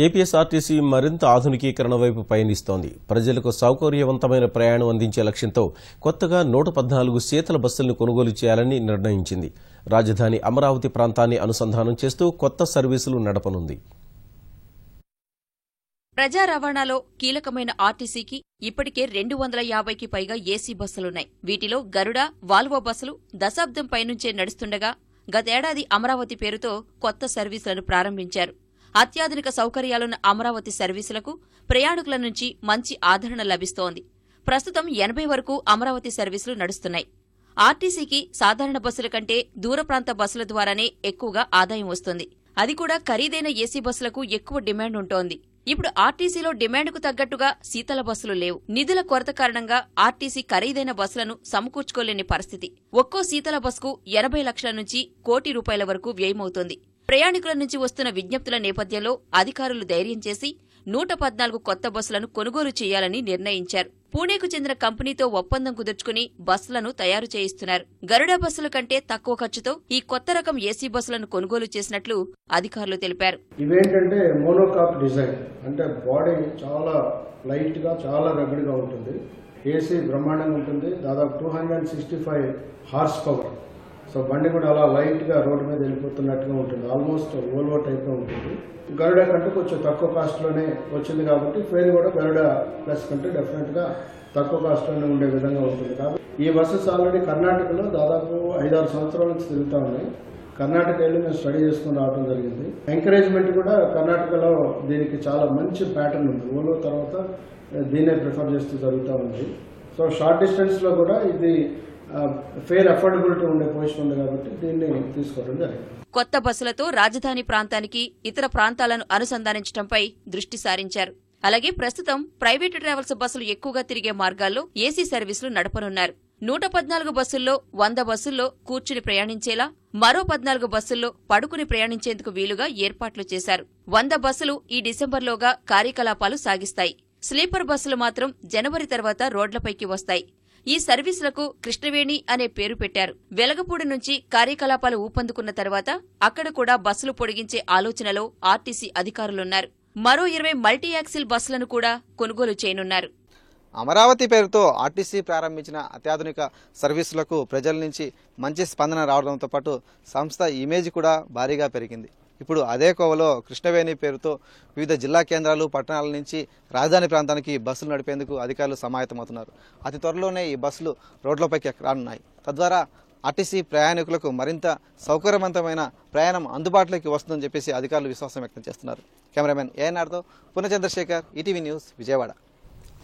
APSRTC మరింత ఆధునికీకరణ వైపు పయనిస్తోంది. ప్రజలకు సౌకర్యవంతమైన ప్రయాణం అందించే లక్ష్యంతో కొత్తగా 114 శీతల బస్సులను కొనుగోలు చేయాలని నిర్ణయించింది. రాజధాని అమరావతి ప్రాంతాన్ని అనుసంధానం చేస్తూ కొత్త సర్వీసులు నడపనుంది. ప్రజా రవాణాలో కీలకమైన ఆర్టీసీకి ఇప్పటికే 250కి పైగా ఏసీ బస్సులున్నాయి. వీటిలో గరుడ, వాల్వో బస్సులు దశాబ్దం పైనుంచే నడుస్తుండగా గతేడాది అమరావతి పేరుతో కొత్త సర్వీసులను ప్రారంభించారు. అత్యాధునిక సౌకర్యాలున్న అమరావతి సర్వీసులకు ప్రయాణికుల నుంచి మంచి ఆదరణ లభిస్తోంది. ప్రస్తుతం 80 వరకు అమరావతి సర్వీసులు నడుస్తున్నాయి. ఆర్టీసీకి సాధారణ బస్సుల కంటే దూర ప్రాంత బస్సుల ద్వారానే ఎక్కువగా ఆదాయం వస్తుంది. అది కూడా ఖరీదైన ఏసీ బస్సులకు ఎక్కువ డిమాండ్ ఉంటోంది. ఇప్పుడు ఆర్టీసీలో డిమాండ్కు తగ్గట్టుగా శీతల బస్సులు లేవు. నిధుల కొరత కారణంగా ఆర్టీసీ ఖరీదైన బస్సులను సమకూర్చుకోలేని పరిస్థితి. ఒక్కో శీతల బస్కు 80 లక్షల నుంచి ₹1 కోటి వరకు వ్యయమవుతోంది. ప్రయాణికుల నుంచి వస్తున్న విజ్ఞప్తుల నేపథ్యంలో అధికారులు ధైర్యం చేసి 114 కొత్త బస్సులను కొనుగోలు చేయాలని నిర్ణయించారు. పూణేకు చెందిన కంపెనీతో ఒప్పందం కుదుర్చుకుని బస్సులను తయారు చేయిస్తున్నారు. గరుడ బస్సుల కంటే తక్కువ ఖర్చుతో ఈ కొత్త రకం ఏసీ బస్సులను కొనుగోలు చేసినట్లు అధికారులు తెలిపారు. ఇవేంటంటే మోనోకాక్ డిజైన్, అంటే బాడీ చాలా లైట్ గా చాలా రగ్డ్ గా ఉంటుంది. ఏసీ బ్రహ్మాండంగా ఉంటుంది. దాదాపు 265 హార్స్ పవర్. సో బండి కూడా అలా లైట్ గా రోడ్డు మీద వెళ్ళిపోతున్నట్టుగా ఉంటుంది. ఆల్మోస్ట్ వోల్వో టైప్ లో ఉంటుంది. గరుడ కంటే కొంచెం తక్కువ కాస్ట్ లోనే వచ్చింది కాబట్టి ఫేర్ కూడా గరుడ ప్లస్ కంటే డెఫినెట్ గా తక్కువ కాస్ట్ లోనే ఉండే విధంగా ఉంటుంది. కాబట్టి ఈ బస్సెస్ ఆల్రెడీ కర్ణాటకలో దాదాపు 5-6 సంవత్సరాల నుంచి తిరుగుతూ ఉన్నాయి. కర్ణాటక వెళ్ళి మేము స్టడీ చేసుకుని రావడం జరిగింది. ఎంకరేజ్మెంట్ కూడా కర్ణాటకలో దీనికి చాలా మంచి ప్యాటర్న్ ఉంది. ఓలో తర్వాత దీన్నే ప్రిఫర్ చేస్తూ జరుగుతూ ఉంది. సో షార్ట్ డిస్టెన్స్ లో కూడా ఇది ఫేర్ అఫోర్డబిలిటీ ఉండే పొజిషన్ ఉంది కాబట్టి దీన్ని తీసుకోవడం జరిగింది. కొత్త బస్సులతో రాజధాని ప్రాంతానికి ఇతర ప్రాంతాలను అనుసంధానించడంపై దృష్టి సారించారు. అలాగే ప్రస్తుతం ప్రైవేటు ట్రావెల్స్ బస్సులు ఎక్కువగా తిరిగే మార్గాల్లో ఏసీ సర్వీసులు నడపనున్నారు. 114 బస్సుల్లో 100 బస్సుల్లో కూర్చుని ప్రయాణించేలా, మరో 14 బస్సుల్లో పడుకుని ప్రయాణించేందుకు వీలుగా ఏర్పాట్లు చేశారు. 100 బస్సులు ఈ డిసెంబర్లోగా కార్యకలాపాలు సాగిస్తాయి. స్లీపర్ బస్సులు మాత్రం జనవరి తర్వాత రోడ్లపైకి వస్తాయి. ఈ సర్వీసులకు కృష్ణవేణి అనే పేరు పెట్టారు. వెలగపూడి నుంచి కార్యకలాపాలు ఊపందుకున్న తర్వాత అక్కడ కూడా బస్సులు పొడిగించే ఆలోచనలో ఆర్టీసీ అధికారులున్నారు. మరో 20 మల్టీ యాక్సిల్ బస్సులను కూడా కొనుగోలు చేయనున్నారు. అమరావతి పేరుతో ఆర్టీసీ ప్రారంభించిన అత్యాధునిక సర్వీసులకు ప్రజల నుంచి మంచి స్పందన రావడంతో పాటు సంస్థ ఇమేజ్ కూడా భారీగా పెరిగింది. ఇప్పుడు అదే కోవలో కృష్ణవేణి పేరుతో వివిధ జిల్లా కేంద్రాలు, పట్టణాల నుంచి రాజధాని ప్రాంతానికి బస్సులు నడిపేందుకు అధికారులు సమాయత్తమవుతున్నారు. అతి త్వరలోనే ఈ బస్సులు రోడ్లపైకి రానున్నాయి. తద్వారా ఆర్టీసీ ప్రయాణికులకు మరింత సౌకర్యవంతమైన ప్రయాణం అందుబాటులోకి వస్తుందని చెప్పేసి అధికారులు విశ్వాసం వ్యక్తం చేస్తున్నారు. కెమెరామెన్ ఏఎన్ఆర్తో పునఃచంద్రశేఖర్, ఈటీవీ న్యూస్, విజయవాడ.